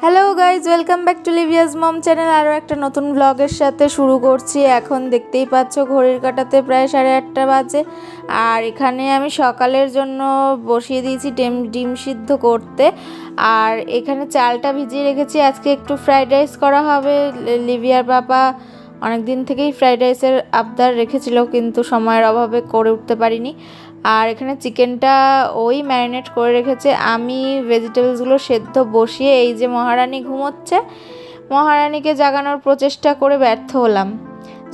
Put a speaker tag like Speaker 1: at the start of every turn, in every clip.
Speaker 1: Hello guys, welcome back to Livia's mom channel. আরও একটা নতুন ব্লগের সাথে শুরু করছি। এখন দেখতেই পাচ্ছ ঘড়ির কাঁটাতে প্রায় 8:30 বাজে। আর এখানে আমি সকালের জন্য বসিয়ে দিয়েছি ডিম সিদ্ধ করতে। আর এখানে চালটা ভিজিয়ে রেখেছি, আজকে একটু ফ্রাইড রাইস করা হবে। লিভিয়ার বাবা অনেক দিন থেকেই ফ্রাইড রাইসের আবদার রেখেছিল, কিন্তু সময়ের অভাবে করে উঠতে পারিনি। আর এখানে চিকেনটা ওই ম্যারিনেট করে রেখেছে। আমি ভেজিটেবলসগুলো সেদ্ধ বসিয়ে এই যে মহারানী ঘুমোচ্ছে, মহারানীকে জাগানোর প্রচেষ্টা করে ব্যর্থ হলাম।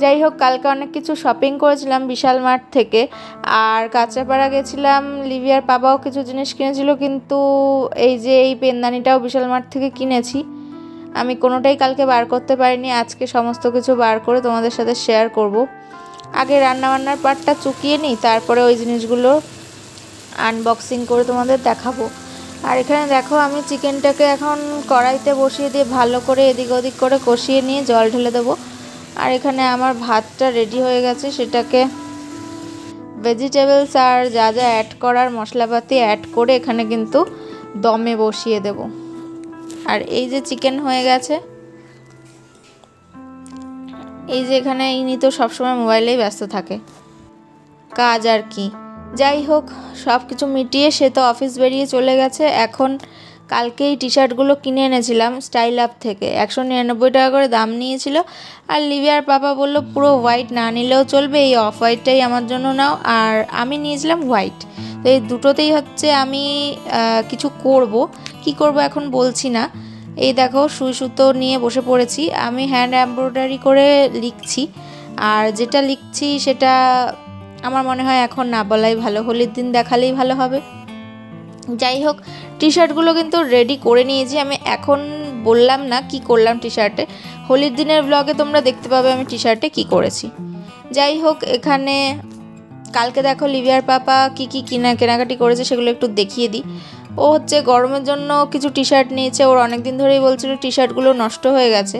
Speaker 1: যাই হোক, কালকে অনেক কিছু শপিং করেছিলাম বিশাল মার্ট থেকে। আর কাঁচরাপাড়া গেছিলাম, লিভিয়ার বাবাও কিছু জিনিস কিনেছিল, কিন্তু এই যে এই পেনদানিটাও বিশাল মার্ট থেকে কিনেছি। আমি কোনোটাই কালকে বার করতে পারিনি, আজকে সমস্ত কিছু বার করে তোমাদের সাথে শেয়ার করব। আগে রান্নাবান্নার পার্টটা চুকিয়ে নিই, তারপরে ওই জিনিসগুলো আনবক্সিং করে তোমাদের দেখাবো। আর এখানে দেখো, আমি চিকেনটাকে এখন কড়াইতে বসিয়ে দিয়ে ভালো করে এদিক ওদিক করে কষিয়ে নিয়ে জল ঢেলে দেবো। আর এখানে আমার ভাতটা রেডি হয়ে গেছে, সেটাকে ভেজিটেবলস আর যা যা অ্যাড করার মশলাপাতি অ্যাড করে এখানে কিন্তু দমে বসিয়ে দেব। আর এই যে চিকেন হয়ে গেছে। এই যে এখানে ইনি তো সবসময় মোবাইলেই ব্যস্ত থাকে, কাজ আর কি। যাই হোক, সব কিছু মিটিয়ে সে তো অফিস বেরিয়ে চলে গেছে। এখন কালকেই টি শার্টগুলো কিনে এনেছিলাম স্টাইল আপ থেকে, 199 টাকা করে দাম নিয়েছিল। আর লিভিয়ার পাপা বলল পুরো হোয়াইট না নিলেও চলবে, এই অফ হোয়াইটটাই আমার জন্য নাও। আর আমি নিয়েছিলাম হোয়াইট। তো এই দুটোতেই হচ্ছে আমি কিছু করব, কি করব এখন বলছি না। এই দেখো, সুই সুতো নিয়ে বসে পড়েছি। আমি হ্যান্ড এমব্রয়ডারি করে লিখছি, আর যেটা লিখছি সেটা আমার মনে হয় এখন না বলাই ভালো, হোলির দিন দেখালেই ভালো হবে। যাই হোক, টি শার্টগুলো কিন্তু রেডি করে নিয়েছি। আমি এখন বললাম না কি করলাম টি শার্টে, হোলির দিনের ব্লগে তোমরা দেখতে পাবে আমি টি শার্টে কী করেছি। যাই হোক, এখানে কালকে দেখো লিভিয়ার পাপা কী কী কেনাকাটি করেছে সেগুলো একটু দেখিয়ে দিই। ও হচ্ছে গরমের জন্য কিছু টি শার্ট নিয়েছে। ওর অনেক দিন ধরেই বলছিল টি শার্টগুলো নষ্ট হয়ে গেছে,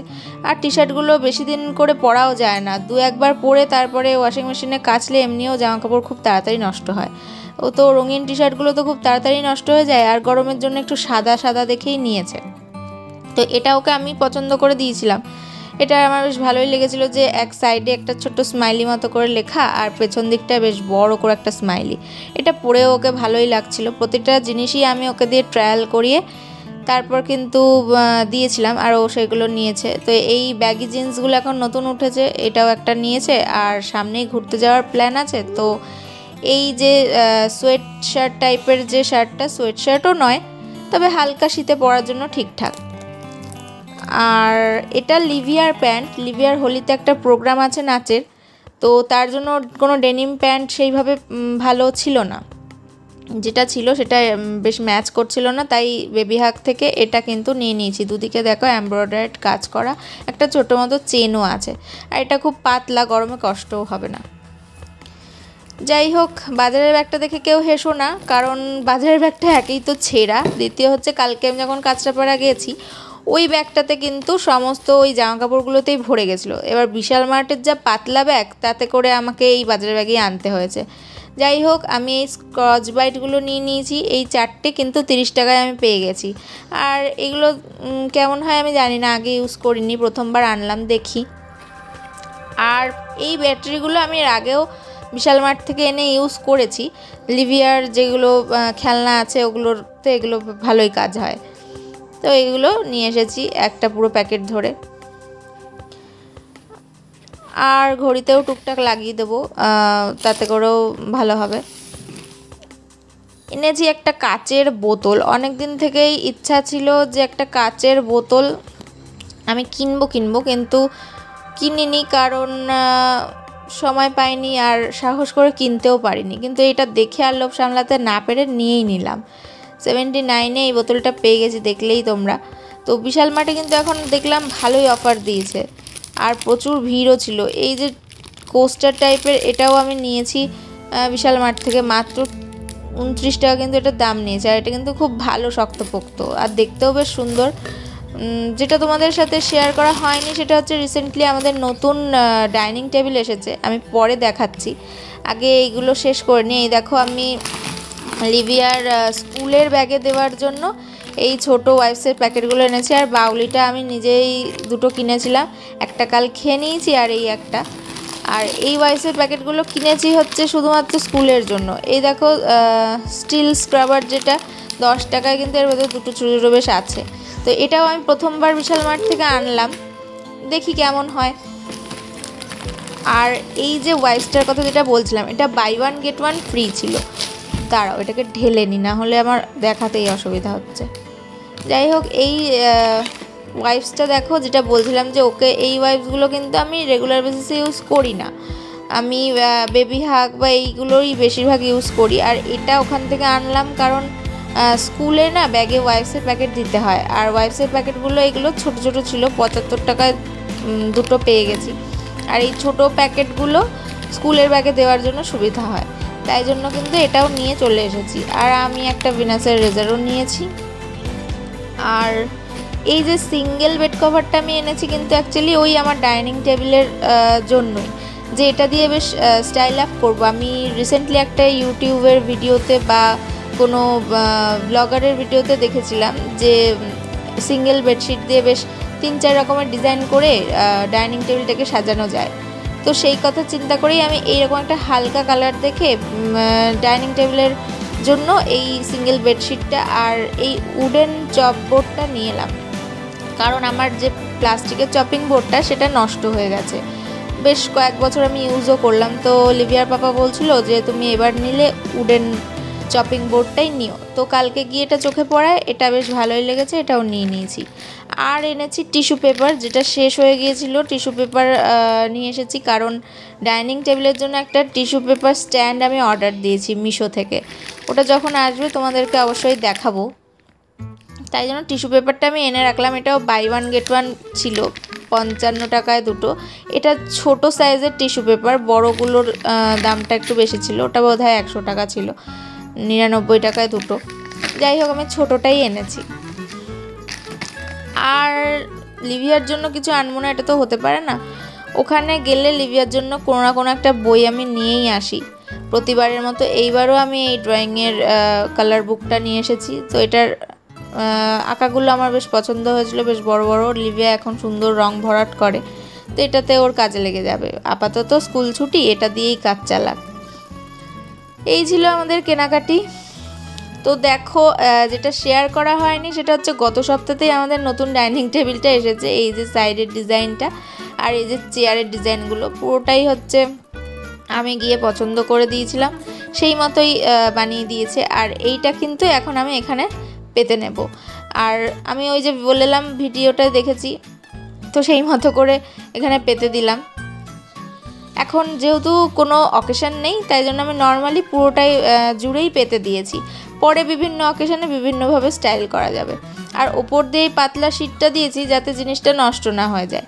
Speaker 1: আর টি শার্টগুলো বেশি দিন করে পরাও যায় না, 2-1 বার পরে তারপরে ওয়াশিং মেশিনে কাচলে এমনিও জামা কাপড় খুব তাড়াতাড়ি নষ্ট হয়। ও তো রঙিন টি শার্টগুলো তো খুব তাড়াতাড়ি নষ্ট হয়ে যায়, আর গরমের জন্য একটু সাদা সাদা দেখেই নিয়েছে। তো এটা ওকে আমি পছন্দ করে দিয়েছিলাম। এটা আমার বেশ ভালোই লেগেছিলো যে এক সাইডে একটা ছোট্ট স্মাইলি মতো করে লেখা, আর পেছন দিকটা বেশ বড় করে একটা স্মাইলি। এটা পরেও ওকে ভালোই লাগছিল। প্রতিটা জিনিসই আমি ওকে দিয়ে ট্রায়াল করিয়ে তারপর কিন্তু দিয়েছিলাম, আর ও সেগুলো নিয়েছে। তো এই ব্যাগি জিন্সগুলো এখন নতুন উঠেছে, এটাও একটা নিয়েছে। আর সামনেই ঘুরতে যাওয়ার প্ল্যান আছে। তো এই যে সোয়েট শার্ট টাইপের যে শার্টটা, সোয়েট শার্টও নয়, তবে হালকা শীতে পরার জন্য ঠিকঠাক। আর এটা লিভিয়ার প্যান্ট। লিভিয়ার হোলিতে একটা প্রোগ্রাম আছে নাচের, তো তার জন্য কোনো ডেনিম প্যান্ট সেইভাবে ভালো ছিল না, যেটা ছিল সেটা বেশ ম্যাচ করছিল না, তাই বেবি হাগ থেকে এটা কিন্তু নিয়ে নিয়েছি। দুদিকে দেখো এমব্রয়ডারিড কাজ করা, একটা ছোটো মতো চেনও আছে। আর এটা খুব পাতলা, গরমে কষ্টও হবে না। যাই হোক, বাজারের ব্যাগটা দেখে কেউ হেসো না, কারণ বাজারের ব্যাগটা একেই তো ছেঁড়া, দ্বিতীয় হচ্ছে কালকে আমি যখন কাঁচরাপাড়া গেছি ওই ব্যাগটাতে কিন্তু সমস্ত ওই জামা কাপড়গুলোতেই ভরে গেছিলো। এবার বিশাল মার্টের যা পাতলা ব্যাগ, তাতে করে আমাকে এই বাজারের ব্যাগেই আনতে হয়েছে। যাই হোক, আমি এই স্কচ ব্রাইটগুলো নিয়ে নিয়েছি। এই 4টে কিন্তু 30 টাকায় আমি পেয়ে গেছি। আর এগুলো কেমন হয় আমি জানি না, আগে ইউজ করিনি, প্রথমবার আনলাম, দেখি। আর এই ব্যাটারিগুলো আমি এর আগেও বিশাল মার্ট থেকে এনে ইউজ করেছি। লিভিয়ার যেগুলো খেলনা আছে ওগুলোতে এগুলো ভালোই কাজ হয়। তো এগুলো নিয়ে এসেছি একটা পুরো প্যাকেট ধরে। আর ঘড়িতেও টুকটাক লাগিয়ে দেবো, তাতে করেও ভালো হবে। এনেছি একটা কাচের বোতল। অনেক দিন থেকেই ইচ্ছা ছিল যে একটা কাচের বোতল আমি কিনবো, কিন্তু কিনিনি, কারণ সময় পাইনি আর সাহস করে কিনতেও পারিনি। কিন্তু এটা দেখে আর লোভ সামলাতে না পেরে নিয়েই নিলাম। 79-এ এই বোতলটা পেয়ে গেছি, দেখলেই তোমরা। তো বিশাল মার্টে কিন্তু এখন দেখলাম ভালোই অফার দিয়েছে, আর প্রচুর ভিড়ও ছিল। এই যে কোস্টার টাইপের, এটাও আমি নিয়েছি বিশাল মার্ট থেকে, মাত্র 29 টাকা কিন্তু এটার দাম নিয়েছে। আর এটা কিন্তু খুব ভালো শক্তপোক্ত, আর দেখতেও বেশ সুন্দর। যেটা তোমাদের সাথে শেয়ার করা হয়নি সেটা হচ্ছে রিসেন্টলি আমাদের নতুন ডাইনিং টেবিল এসেছে, আমি পরে দেখাচ্ছি, আগে এইগুলো শেষ করে নিই। এই দেখো, আমি লিভিয়ার স্কুলের ব্যাগে দেওয়ার জন্য এই ছোট ওয়াইপসের প্যাকেটগুলো এনেছি। আর বাউলিটা আমি নিজেই দুটো কিনেছিলাম, একটা কাল খেয়ে নিয়েছি আর এই একটা। আর এই ওয়াইপসের প্যাকেটগুলো কিনেছি হচ্ছে শুধুমাত্র স্কুলের জন্য। এই দেখো স্টিল স্ক্রাবার, যেটা 10 টাকায়, কিন্তু এর ভেতরে দুটো ছোটো ছোটো বেশ আছে। তো এটাও আমি প্রথমবার বিশাল মার্ট থেকে আনলাম, দেখি কেমন হয়। আর এই যে ওয়াইপসটার কথা যেটা বলছিলাম, এটা বাই 1 get 1 ফ্রি ছিল। দাঁড়াও, এটাকে ঢেলে নি, না হলে আমার দেখাতেই অসুবিধা হচ্ছে। যাই হোক, এই ওয়াইপসটা দেখো, যেটা বলছিলাম যে ওকে, এই ওয়াইপসগুলো কিন্তু আমি রেগুলার বেসিসে ইউজ করি না, আমি বেবি হাগ বা এইগুলোই বেশিরভাগ ইউজ করি। আর এটা ওখান থেকে আনলাম কারণ স্কুলে না ব্যাগে ওয়াইপসের প্যাকেট দিতে হয়, আর ওয়াইপসের প্যাকেটগুলো এগুলো ছোট ছোট ছিল, 75 টাকায় দুটো পেয়ে গেছি। আর এই ছোট প্যাকেটগুলো স্কুলের ব্যাগে দেওয়ার জন্য সুবিধা হয়, তাই জন্য কিন্তু এটাও নিয়ে চলে এসেছি। আর আমি একটা ভিনাসের রেজারও নিয়েছি। আর এই যে সিঙ্গেল বেড কভারটা আমি এনেছি কিন্তু অ্যাকচুয়ালি ওই আমার ডাইনিং টেবিলের জন্যই, যে এটা দিয়ে বেশ স্টাইল আপ করবো। আমি রিসেন্টলি একটা ইউটিউবের ভিডিওতে বা কোনো ব্লগারের ভিডিওতে দেখেছিলাম যে সিঙ্গেল বেডশিট দিয়ে বেশ 3-4 রকমের ডিজাইন করে ডাইনিং টেবিলটাকে সাজানো যায়। তো সেই কথা চিন্তা করেই আমি এইরকম একটা হালকা কালার দেখে ডাইনিং টেবিলের জন্য এই সিঙ্গেল বেডশিটটা আর এই উডেন চপ বোর্ডটা নিয়ে এলাম। কারণ আমার যে প্লাস্টিকের চপিং বোর্ডটা সেটা নষ্ট হয়ে গেছে, বেশ কয়েক বছর আমি ইউজও করলাম। তো লিভিয়ার পাপা বলছিল যে তুমি এবার নিলে উডেন চপিং বোর্ডটাই নিও। তো কালকে গিয়ে এটা চোখে পড়ায়, এটা বেশ ভালোই লেগেছে, এটাও নিয়ে নিয়েছি। আর এনেছি টিস্যু পেপার, যেটা শেষ হয়ে গিয়েছিল। টিস্যু পেপার নিয়ে এসেছি কারণ ডাইনিং টেবিলের জন্য একটা টিস্যু পেপার স্ট্যান্ড আমি অর্ডার দিয়েছি মিশো থেকে। ওটা যখন আসবে তোমাদেরকে অবশ্যই দেখাবো, তাই জন্য টিস্যু পেপারটা আমি এনে রাখলাম। এটাও বাই 1 get 1 ছিল, 55 টাকায় দুটো। এটা ছোট সাইজের টিস্যু পেপার, বড়গুলোর দামটা একটু বেশি ছিল, ওটা বোধহয় 100 টাকা ছিল, 99 টাকায় দুটো। যাই হোক, আমি ছোটোটাই এনেছি। আর লিভিয়ার জন্য কিছু আনবো না, এটা তো হতে পারে না। ওখানে গেলে লিভিয়ার জন্য কোনো না কোনো একটা বই আমি নিয়েই আসি প্রতিবারের মতো। এইবারও আমি এই ড্রয়িংয়ের কালার বুকটা নিয়ে এসেছি। তো এটার আঁকাগুলো আমার বেশ পছন্দ হয়েছিল, বেশ বড় বড়। লিভিয়া এখন সুন্দর রং ভরাট করে, তো এটাতে ওর কাজে লেগে যাবে। আপাতত স্কুল ছুটি, এটা দিয়েই কাজ চালাক। এই ছিল আমাদের কেনাকাটি। তো দেখো, যেটা শেয়ার করা হয়নি সেটা হচ্ছে গত সপ্তাহতেই আমাদের নতুন ডাইনিং টেবিলটা এসেছে। এই যে সাইডের ডিজাইনটা আর এই যে চেয়ারের ডিজাইনগুলো পুরোটাই হচ্ছে আমি গিয়ে পছন্দ করে দিয়েছিলাম, সেই মতোই বানিয়ে দিয়েছে। আর এইটা কিন্তু এখন আমি এখানে পেতে নেব। আর আমি ওই যে বললাম ভিডিওটা দেখেছি, তো সেই মতো করে এখানে পেতে দিলাম। এখন যেহেতু কোনো অকেশন নেই, তাই জন্য আমি নর্মালি পুরোটাই জুড়েই পেতে দিয়েছি। পরে বিভিন্ন অকেশনে বিভিন্নভাবে স্টাইল করা যাবে। আর ওপর দিয়ে পাতলা শীটটা দিয়েছি যাতে জিনিসটা নষ্ট না হয়ে যায়।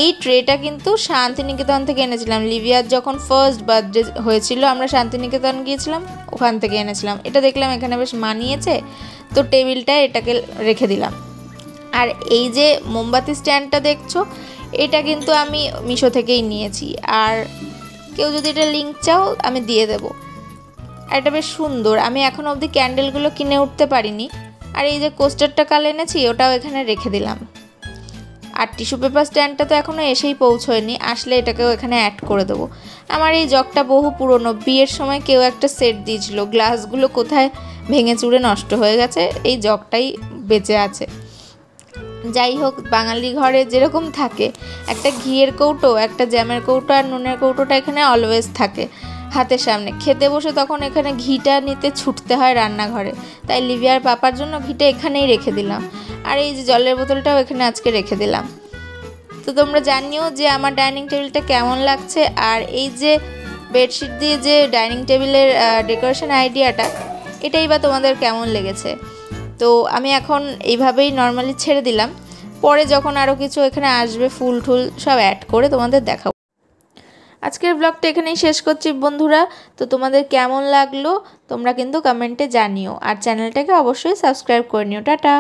Speaker 1: এই ট্রেটা কিন্তু শান্তিনিকেতন থেকে এনেছিলাম। লিভিয়ার যখন ফার্স্ট বার্থডে হয়েছিল, আমরা শান্তিনিকেতন গিয়েছিলাম, ওখান থেকে এনেছিলাম। এটা দেখলাম এখানে বেশ মানিয়েছে, তো টেবিলটায় এটাকে রেখে দিলাম। আর এই যে মোমবাতি স্ট্যান্ডটা দেখছো, এটা কিন্তু আমি মিশো থেকেই নিয়েছি। আর কেউ যদি এটা লিঙ্ক চাও আমি দিয়ে দেবো। আর এটা বেশ সুন্দর, আমি এখনও অবধি ক্যান্ডেলগুলো কিনে উঠতে পারিনি। আর এই যে কোস্টারটা কাল এনেছি, ওটাও এখানে রেখে দিলাম। আর টিস্যু পেপার স্ট্যান্ডটা তো এখনও এসেই পৌঁছয়নি, আসলে এটাকেও এখানে অ্যাড করে দেবো। আমার এই জগটা বহু পুরনো, বিয়ের সময় কেউ একটা সেট দিয়েছিল, গ্লাসগুলো কোথায় ভেঙে চুরে নষ্ট হয়ে গেছে, এই জগটাই বেঁচে আছে। যাই হোক, বাঙালি ঘরে যেরকম থাকে, একটা ঘিয়ের কৌটো, একটা জ্যামের কৌটো আর নুনের কৌটোটা এখানে অলওয়েজ থাকে হাতের সামনে। খেতে বসে তখন এখানে ঘিটা নিতে ছুটতে হয় রান্নাঘরে, তাই লিভিয়ার পাপার জন্য ঘিটা এখানেই রেখে দিলাম। আর এই যে জলের বোতলটাও এখানে আজকে রেখে দিলাম। তো তোমরা জানিও যে আমার ডাইনিং টেবিলটা কেমন লাগছে। আর এই যে বেডশিট দিয়ে যে ডাইনিং টেবিলের ডেকোরেশন আইডিয়াটা, এটাই বা তোমাদের কেমন লেগেছে। তো আমি এখন এইভাবেই নর্মালি ছেড়ে দিলাম, পরে যখন আরও কিছু এখানে আসবে ফুল টুল সব অ্যাড করে তোমাদের দেখাবো। আজকের ব্লগটা এখানেই শেষ করছি বন্ধুরা। তো তোমাদের কেমন লাগলো তোমরা কিন্তু কমেন্টে জানিও, আর চ্যানেলটাকে অবশ্যই সাবস্ক্রাইব করে নিও। টাটা।